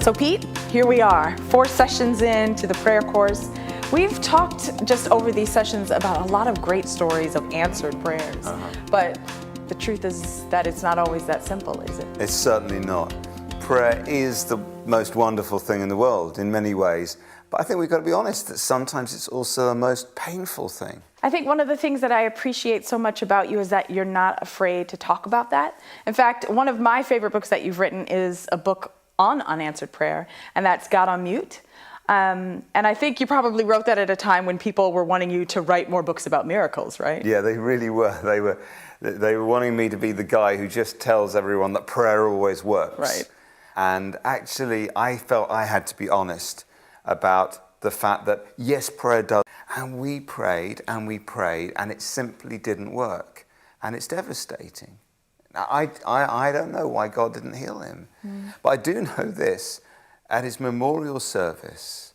So Pete, here we are, 4 sessions into the prayer course. We've talked just over these sessions about a lot of great stories of answered prayers, but the truth is that it's not always that simple, is it? It's certainly not. Prayer is the most wonderful thing in the world in many ways, but I think we've got to be honest that sometimes it's also the most painful thing. I think one of the things that I appreciate so much about you is that you're not afraid to talk about that. In fact, one of my favorite books that you've written is a book on unanswered prayer, and that's God on Mute. And I think you probably wrote that at a time when people were wanting you to write more books about miracles, right? Yeah, they really were. They were wanting me to be the guy who just tells everyone that prayer always works. Right. And actually, I felt I had to be honest about the fact that, yes, prayer does. And we prayed, and it simply didn't work. And it's devastating. Now, I don't know why God didn't heal him. But I do know this. At his memorial service,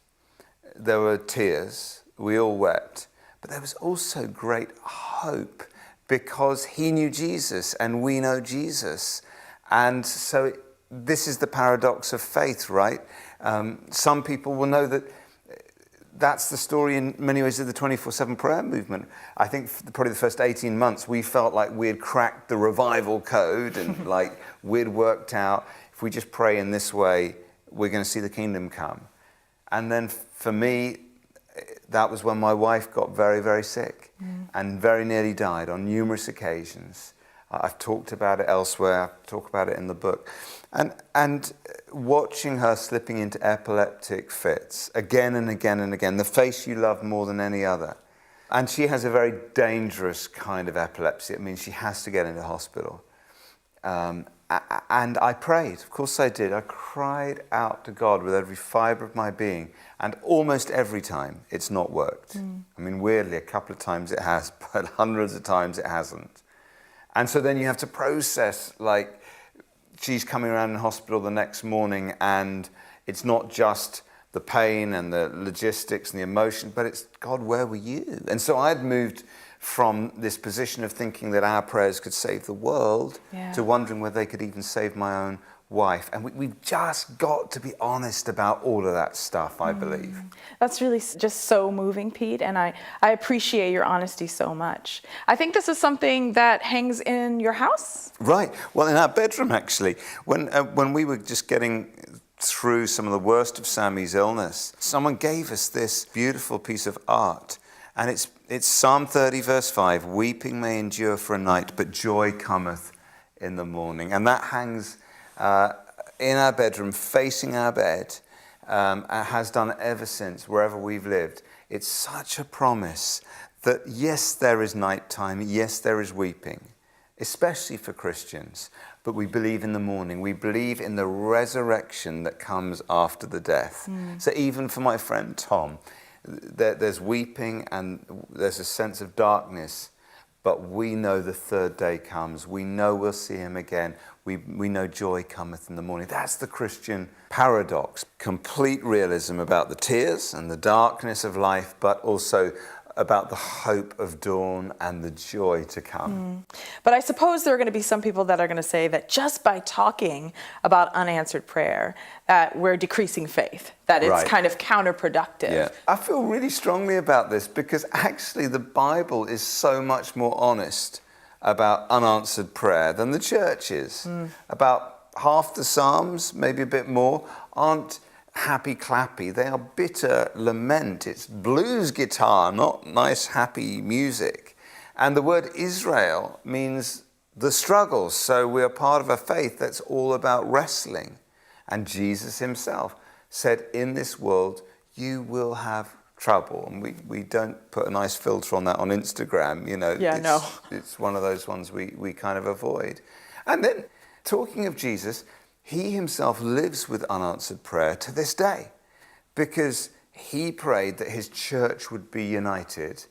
there were tears. We all wept. But there was also great hope because he knew Jesus and we know Jesus. And so this is the paradox of faith, right? Some people will know that that's the story in many ways of the 24/7 prayer movement. I think probably the first 18 months, we felt like we had cracked the revival code and like we'd worked out, if we just pray in this way, we're going to see the kingdom come. And then for me, that was when my wife got very, very sick and very nearly died on numerous occasions. I've talked about it elsewhere. I talk about it in the book. And watching her slipping into epileptic fits again and again and again, the face you love more than any other. And she has a very dangerous kind of epilepsy. It means she has to get into hospital. And I prayed, of course I did. I cried out to God with every fibre of my being. And almost every time it's not worked. I mean, weirdly, a couple of times it has, but hundreds of times it hasn't. And so then you have to process, like, she's coming around in hospital the next morning and it's not just the pain and the logistics and the emotion, but it's, God, where were you? And so I'd moved from this position of thinking that our prayers could save the world to wondering whether they could even save my own wife. And we've just got to be honest about all of that stuff, I believe. That's really just so moving, Pete, and I appreciate your honesty so much. I think this is something that hangs in your house? Right. Well, in our bedroom, actually. When we were just getting through some of the worst of Sammy's illness, someone gave us this beautiful piece of art. And it's Psalm 30, verse 5, weeping may endure for a night, but joy cometh in the morning. And that hangs in our bedroom, facing our bed, has done ever since, wherever we've lived. It's such a promise that, yes, there is nighttime, yes, there is weeping, especially for Christians, but we believe in the morning. We believe in the resurrection that comes after the death. So even for my friend Tom, there's weeping and there's a sense of darkness, but we know the third day comes. We know we'll see him again. We know joy cometh in the morning. That's the Christian paradox. Complete realism about the tears and the darkness of life, but also about the hope of dawn and the joy to come. But I suppose there are going to be some people that are going to say that just by talking about unanswered prayer, that we're decreasing faith, that it's kind of counterproductive. Yeah. I feel really strongly about this because actually the Bible is so much more honest about unanswered prayer than the church is. About half the Psalms, maybe a bit more, aren't happy clappy. They are bitter lament. It's blues guitar, not nice happy music. And the word Israel means the struggle. So we are part of a faith that's all about wrestling. And Jesus himself said, in this world you will have trouble. And we don't put a nice filter on that on Instagram, you know. It's one of those ones we kind of avoid. And then talking of Jesus, he himself lives with unanswered prayer to this day because he prayed that his church would be united.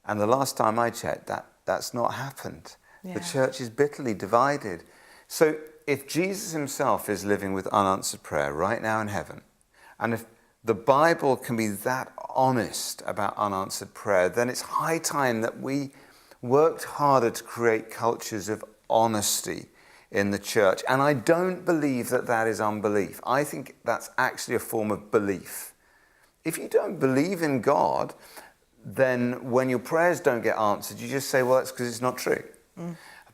And the last time I checked, that's not happened. The church is bitterly divided. So if Jesus himself is living with unanswered prayer right now in heaven, and if the Bible can be that honest about unanswered prayer, then it's high time that we worked harder to create cultures of honesty in the church. And I don't believe that that is unbelief. I think that's actually a form of belief. If you don't believe in God, then when your prayers don't get answered, you just say, well, that's because it's not true.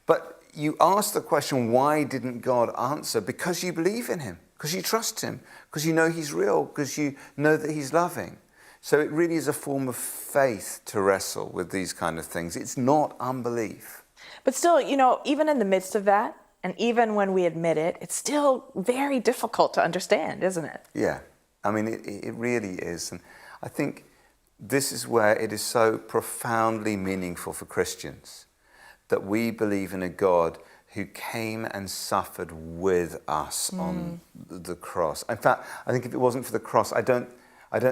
But you ask the question, why didn't God answer? Because you believe in him, because you trust him, because you know he's real, because you know that he's loving. So it really is a form of faith to wrestle with these kind of things. It's not unbelief. But still, even in the midst of that, and even when we admit it, it's still very difficult to understand, isn't it? Yeah, I mean, it really is. And I think this is where it is so profoundly meaningful for Christians that we believe in a God who came and suffered with us on the cross. In fact, I think if it wasn't for the cross, I don't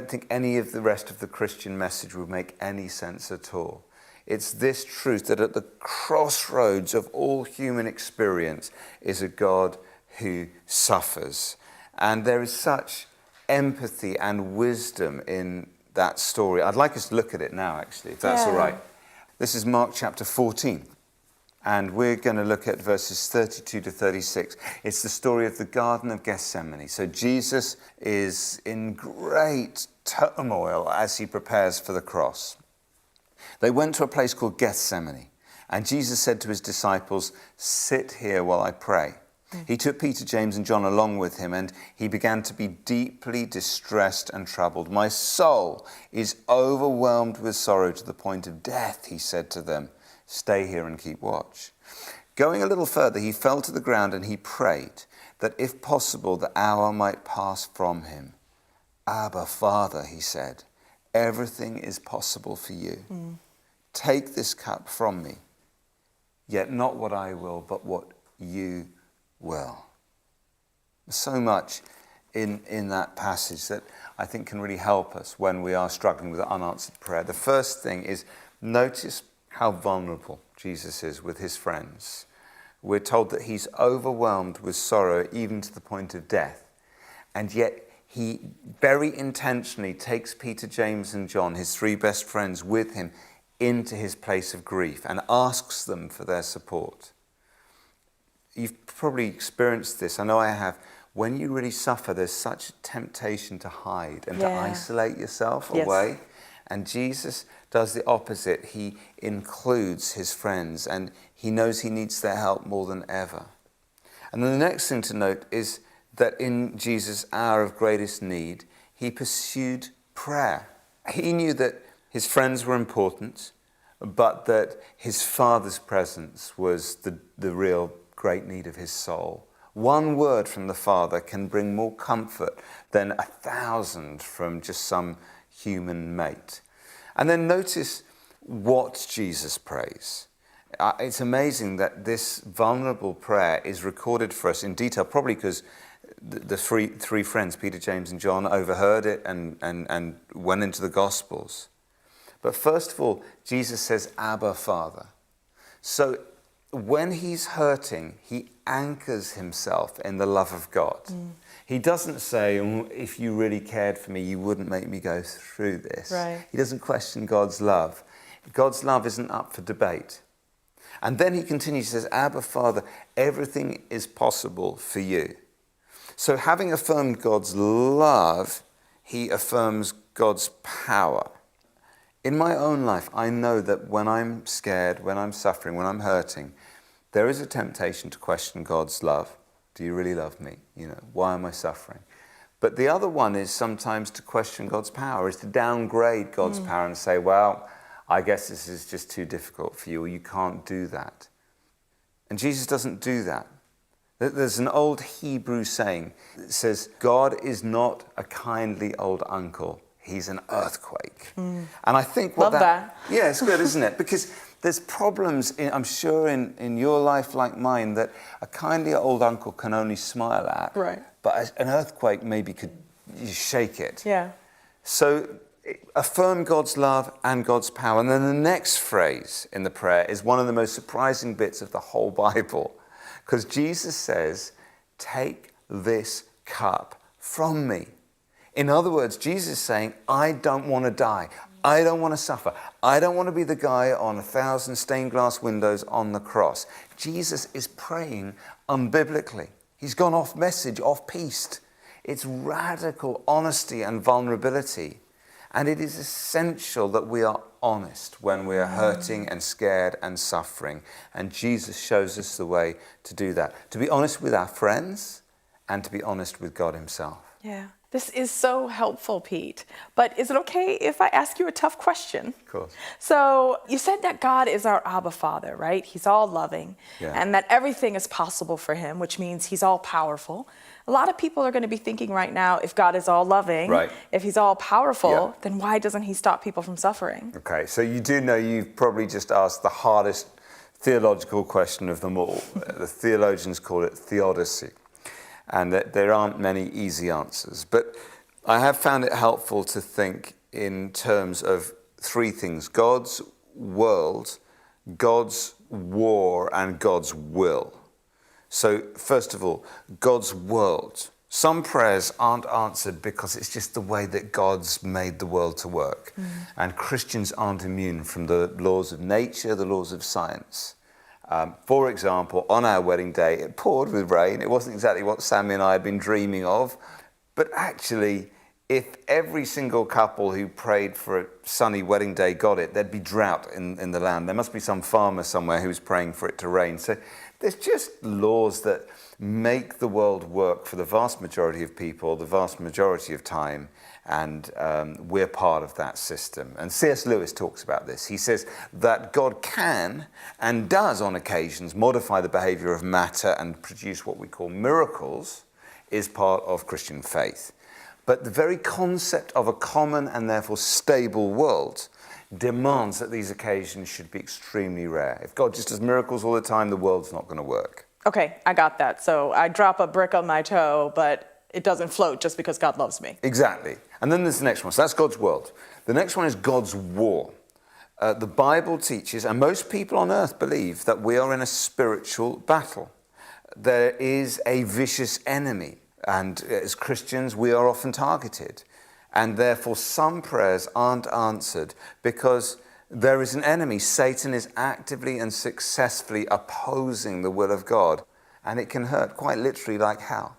think any of the rest of the Christian message would make any sense at all. It's this truth that at the crossroads of all human experience is a God who suffers. And there is such empathy and wisdom in that story. I'd like us to look at it now, actually, if that's all right. This is Mark chapter 14. And we're going to look at verses 32 to 36. It's the story of the Garden of Gethsemane. So Jesus is in great turmoil as he prepares for the cross. They went to a place called Gethsemane, and Jesus said to his disciples, "Sit here while I pray." He took Peter, James, and John along with him, and he began to be deeply distressed and troubled. "My soul is overwhelmed with sorrow to the point of death," he said to them. "Stay here and keep watch." Going a little further, he fell to the ground and he prayed that if possible the hour might pass from him. "Abba, Father," he said, "everything is possible for you. Take this cup from me, yet not what I will, but what you will." There's so much in that passage that I think can really help us when we are struggling with unanswered prayer. The first thing is notice how vulnerable Jesus is with his friends. We're told that he's overwhelmed with sorrow even to the point of death. And yet he very intentionally takes Peter, James, and John, his three best friends, with him into his place of grief and asks them for their support. You've probably experienced this. I know I have. When you really suffer, there's such a temptation to hide and to isolate yourself away. And Jesus does the opposite. He includes his friends and he knows he needs their help more than ever. And then the next thing to note is that in Jesus' hour of greatest need, he pursued prayer. He knew that his friends were important, but that his Father's presence was the real great need of his soul. One word from the Father can bring more comfort than 1,000 from just some human mate. And then notice what Jesus prays. It's amazing that this vulnerable prayer is recorded for us in detail, probably because the three friends, Peter, James, and John, overheard it and went into the Gospels. But first of all, Jesus says, "Abba, Father." So when he's hurting, he anchors himself in the love of God. He doesn't say, "If you really cared for me, you wouldn't make me go through this." Right. He doesn't question God's love. God's love isn't up for debate. And then he continues, he says, "Abba, Father, everything is possible for you." So having affirmed God's love, he affirms God's power. In my own life, I know that when I'm scared, when I'm suffering, when I'm hurting, there is a temptation to question God's love. Do you really love me? Why am I suffering? But the other one is sometimes to question God's power, is to downgrade God's power and say, well, I guess this is just too difficult for you, or you can't do that. And Jesus doesn't do that. There's an old Hebrew saying that says, God is not a kindly old uncle, he's an earthquake. And I think Love that. Yeah, it's good, isn't it? Because there's problems, I'm sure, in your life like mine that a kindly old uncle can only smile at. Right. But an earthquake maybe could shake it. Yeah. So affirm God's love and God's power. And then the next phrase in the prayer is one of the most surprising bits of the whole Bible. Because Jesus says, "Take this cup from me." In other words, Jesus is saying, I don't want to die. I don't want to suffer. I don't want to be the guy on 1,000 stained glass windows on the cross. Jesus is praying unbiblically. He's gone off message, off piste. It's radical honesty and vulnerability. And it is essential that we are honest when we are hurting and scared and suffering. And Jesus shows us the way to do that. To be honest with our friends and to be honest with God himself. Yeah. This is so helpful, Pete. But is it okay if I ask you a tough question? Of course. So you said that God is our Abba Father, right? He's all loving, and that everything is possible for him, which means he's all powerful. A lot of people are going to be thinking right now, if God is all loving, if he's all powerful, then why doesn't he stop people from suffering? Okay, so you do know you've probably just asked the hardest theological question of them all. The theologians call it theodicy. And that there aren't many easy answers. But I have found it helpful to think in terms of three things: God's world, God's war, and God's will. So first of all, God's world. Some prayers aren't answered because it's just the way that God's made the world to work. And Christians aren't immune from the laws of nature, the laws of science. For example, on our wedding day, it poured with rain. It wasn't exactly what Sammy and I had been dreaming of. But actually, if every single couple who prayed for a sunny wedding day got it, there'd be drought in the land. There must be some farmer somewhere who's praying for it to rain. So there's just laws that make the world work for the vast majority of people, the vast majority of time. And we're part of that system. And C.S. Lewis talks about this. He says that God can and does on occasions modify the behavior of matter and produce what we call miracles is part of Christian faith. But the very concept of a common and therefore stable world demands that these occasions should be extremely rare. If God just does miracles all the time, the world's not going to work. Okay, I got that. So I drop a brick on my toe, but it doesn't float just because God loves me. Exactly. And then there's the next one. So that's God's world. The next one is God's war. The Bible teaches, and most people on earth believe, that we are in a spiritual battle. There is a vicious enemy. And as Christians, we are often targeted. And therefore, some prayers aren't answered because there is an enemy. Satan is actively and successfully opposing the will of God. And it can hurt quite literally like hell.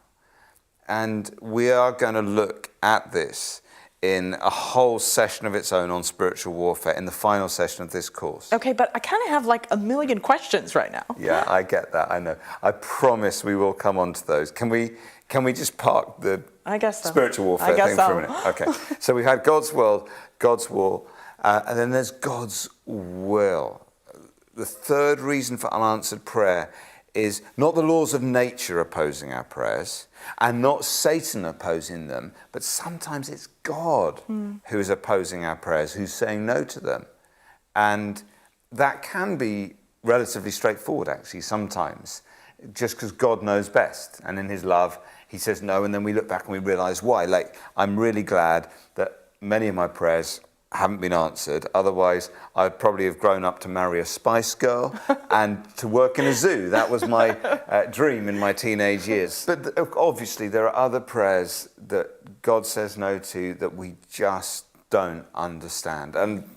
And we are going to look at this in a whole session of its own on spiritual warfare in the final session of this course. Okay, but I kind of have like a million questions right now. Yeah, I get that. I know. I promise we will come on to those. Can we just park the spiritual warfare thing for a minute? Okay. So we had God's world, God's war, and then there's God's will. The third reason for unanswered prayer is not the laws of nature opposing our prayers and not Satan opposing them, but sometimes it's God who is opposing our prayers, who's saying no to them. And that can be relatively straightforward, actually, sometimes, just because God knows best. And in his love, he says no, and then we look back and we realize why. Like, I'm really glad that many of my prayers haven't been answered. Otherwise, I'd probably have grown up to marry a Spice Girl and to work in a zoo. That was my dream in my teenage years. But obviously, there are other prayers that God says no to that we just don't understand. And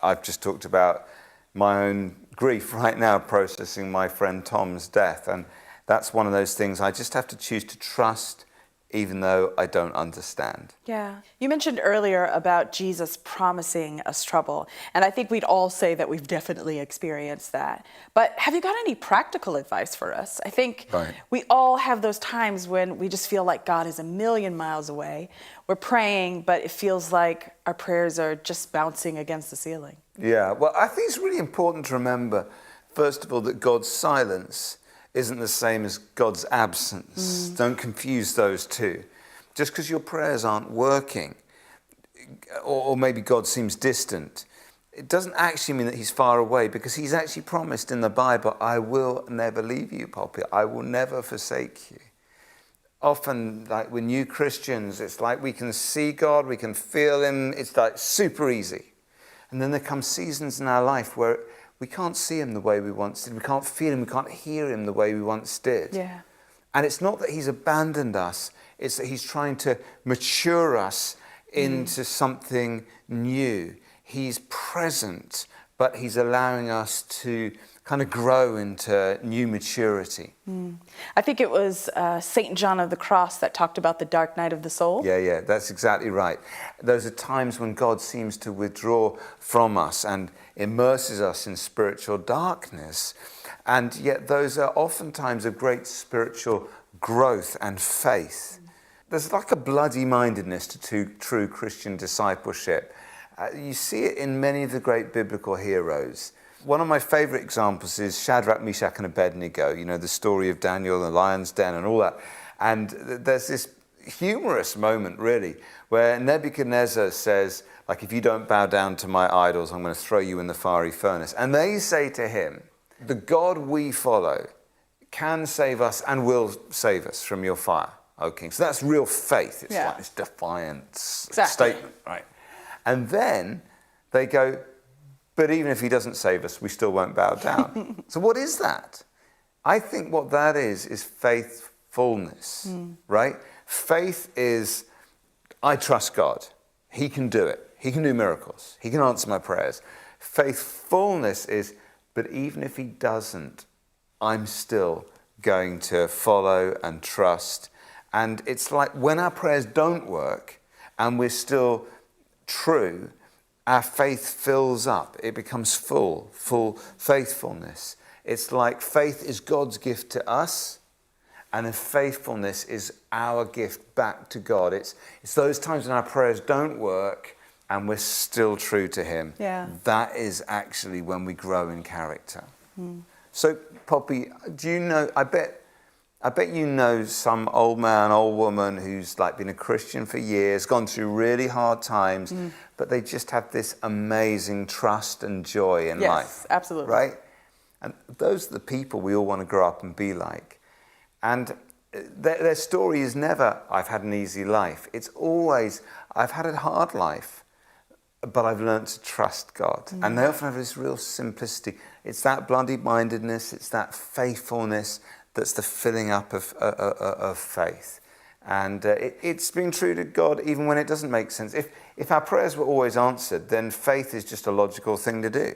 I've just talked about my own grief right now, processing my friend Tom's death. And that's one of those things I just have to choose to trust, even though I don't understand. Yeah. You mentioned earlier about Jesus promising us trouble, and I think we'd all say that we've definitely experienced that. But have you got any practical advice for us? I think we all have those times when we just feel like God is a million miles away. We're praying, but it feels like our prayers are just bouncing against the ceiling. Yeah, well, I think it's really important to remember, first of all, that God's silence isn't the same as God's absence. Don't confuse those two. Just because your prayers aren't working, or maybe God seems distant, it doesn't actually mean that he's far away, because he's actually promised in the Bible, I will never leave you, Poppy. I will never forsake you. Often, like with new Christians, it's like we can see God, we can feel him, it's like super easy. And then there come seasons in our life where we can't see him the way we once did. We can't feel him. We can't hear him the way we once did. Yeah. And it's not that he's abandoned us. It's that he's trying to mature us into something new. He's present, but he's allowing us to kind of grow into new maturity. I think it was St. John of the Cross that talked about the dark night of the soul. Yeah, that's exactly right. Those are times when God seems to withdraw from us and immerses us in spiritual darkness. And yet those are oftentimes of great spiritual growth and faith. There's like a bloody-mindedness to true Christian discipleship. You see it in many of the great biblical heroes. One of my favorite examples is Shadrach, Meshach, and Abednego, you know, the story of Daniel and the lion's den and all that. And there's this humorous moment, really, where Nebuchadnezzar says, like, if you don't bow down to my idols, I'm going to throw you in the fiery furnace. And they say to him, the God we follow can save us and will save us from your fire, O king. So that's real faith. It's like this defiant statement, right? And then they go, but even if he doesn't save us, we still won't bow down. So what is that? I think what that is faithfulness, right? Faith is, I trust God. He can do it. He can do miracles. He can answer my prayers. Faithfulness is, but even if he doesn't, I'm still going to follow and trust. And it's like when our prayers don't work and we're still true, our faith fills up. It becomes full faithfulness. It's like faith is God's gift to us, and then faithfulness is our gift back to God. It's those times when our prayers don't work and we're still true to him. Yeah. That is actually when we grow in character. So, Poppy, do you know, I bet you know some old man, old woman who's like been a Christian for years, gone through really hard times, but they just have this amazing trust and joy in life. Yes, absolutely. Right? And those are the people we all want to grow up and be like. And their story is never, I've had an easy life. It's always, I've had a hard life, but I've learned to trust God. And they often have this real simplicity. It's that bloody-mindedness, it's that faithfulness, that's the filling up of faith. And it's been true to God even when it doesn't make sense. If our prayers were always answered, then faith is just a logical thing to do.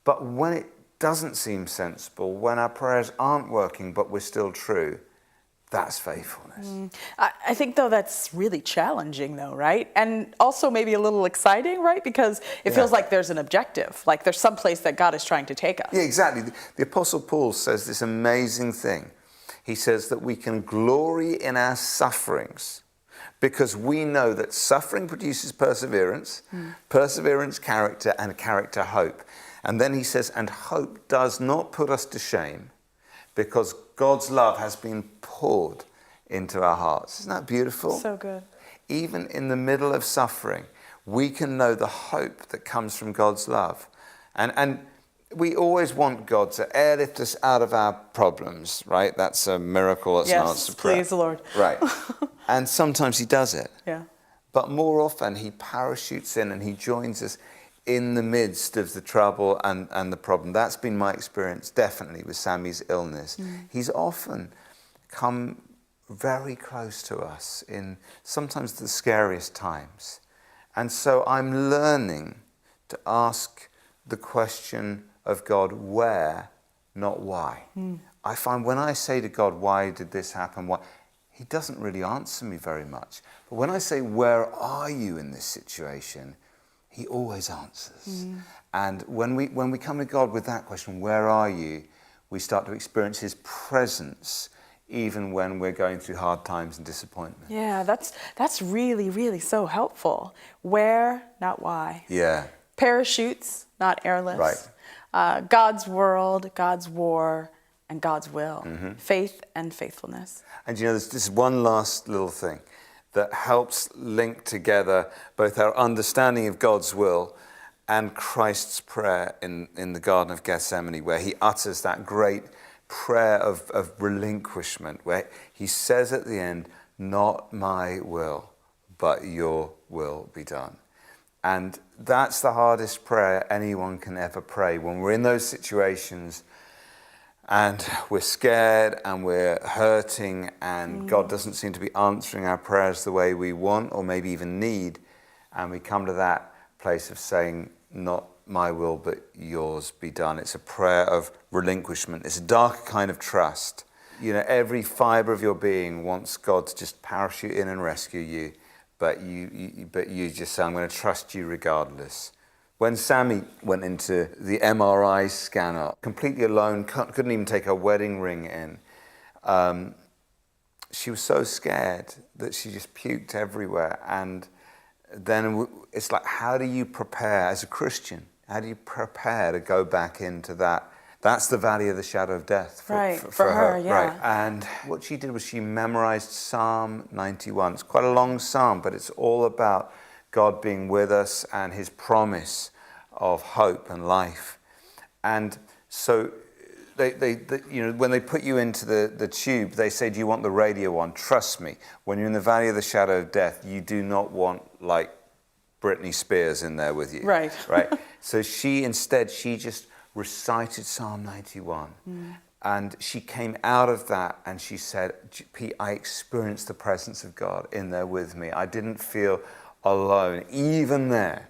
But when it doesn't seem sensible, when our prayers aren't working but we're still true, that's faithfulness. I think, though, that's really challenging, though, right? And also maybe a little exciting, right? Because it feels like there's an objective, like there's some place that God is trying to take us. Yeah, exactly. The Apostle Paul says this amazing thing. He says that we can glory in our sufferings because we know that suffering produces perseverance, perseverance, character, and character, hope. And then he says, and hope does not put us to shame, because God's love has been poured into our hearts. Isn't that beautiful? So good. Even in the middle of suffering, we can know the hope that comes from God's love. And we always want God to airlift us out of our problems, right? That's a miracle. That's an answer to prayer. Yes, please, Lord. Right. And sometimes he does it. Yeah. But more often he parachutes in and he joins us in the midst of the trouble and the problem. That's been my experience, definitely, with Sammy's illness. He's often come very close to us in sometimes the scariest times. And so I'm learning to ask the question of God, where, not why. I find when I say to God, why did this happen? Why? He doesn't really answer me very much. But when I say, where are you in this situation? He always answers. And when we come to God with that question, where are you? We start to experience his presence even when we're going through hard times and disappointment. Yeah, that's really, really so helpful. Where, not why. Yeah. Parachutes, not airlifts. Right. God's world, God's war, and God's will. Faith and faithfulness. And you know, there's this one last little thing that helps link together both our understanding of God's will and Christ's prayer in the Garden of Gethsemane, where he utters that great prayer of relinquishment, where he says at the end, not my will, but your will be done. And that's the hardest prayer anyone can ever pray. When we're in those situations and we're scared and we're hurting and God doesn't seem to be answering our prayers the way we want or maybe even need, and we come to that place of saying, not my will, but yours be done. It's a prayer of relinquishment. It's a darker kind of trust. You know, every fiber of your being wants God to just parachute in and rescue you, but you just say, I'm going to trust you regardless. When Sammy went into the MRI scanner, completely alone, couldn't even take her wedding ring in, she was so scared that she just puked everywhere. And then it's like, how do you prepare as a Christian? How do you prepare to go back into that? That's the valley of the shadow of death for her. Yeah. Right. And what she did was she memorized Psalm 91. It's quite a long psalm, but it's all about God being with us and his promise of hope and life. And so they you know, when they put you into the tube, they say, do you want the radio on? Trust me, when you're in the valley of the shadow of death, you do not want like Britney Spears in there with you. Right. Right. So she just recited Psalm 91. And she came out of that and she said, Pete, I experienced the presence of God in there with me. I didn't feel alone. Even there,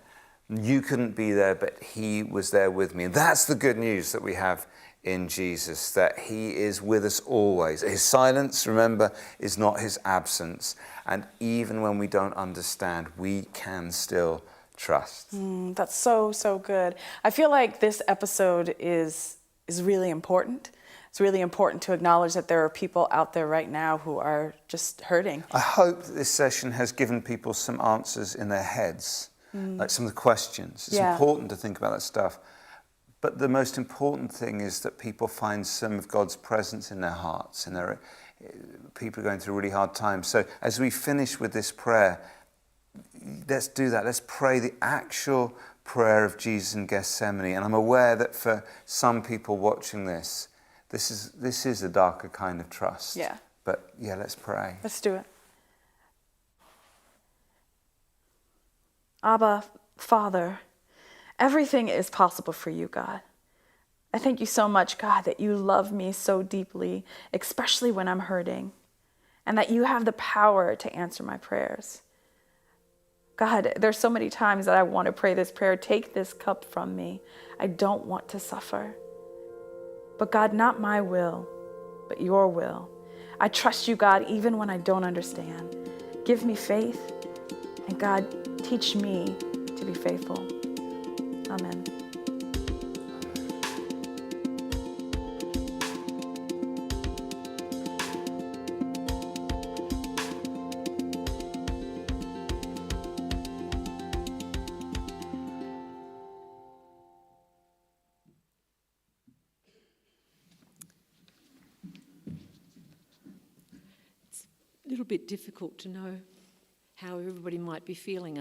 you couldn't be there, but he was there with me. And that's the good news that we have in Jesus, that he is with us always. His silence, remember, is not his absence. And even when we don't understand, we can still trust. That's so, so good. I feel like this episode is really important. It's really important to acknowledge that there are people out there right now who are just hurting. I hope that this session has given people some answers in their heads, like some of the questions. It's important to think about that stuff. But the most important thing is that people find some of God's presence in their hearts, and people are going through really hard times. So as we finish with this prayer, let's do that. Let's pray the actual prayer of Jesus in Gethsemane. And I'm aware that for some people watching this is a darker kind of trust. Yeah. But yeah, let's pray. Let's do it. Abba, Father, everything is possible for you, God. I thank you so much, God, that you love me so deeply, especially when I'm hurting, and that you have the power to answer my prayers. God, there's so many times that I want to pray this prayer, take this cup from me. I don't want to suffer. But God, not my will, but your will. I trust you, God, even when I don't understand. Give me faith, and God, teach me to be faithful. Amen. A little bit difficult to know how everybody might be feeling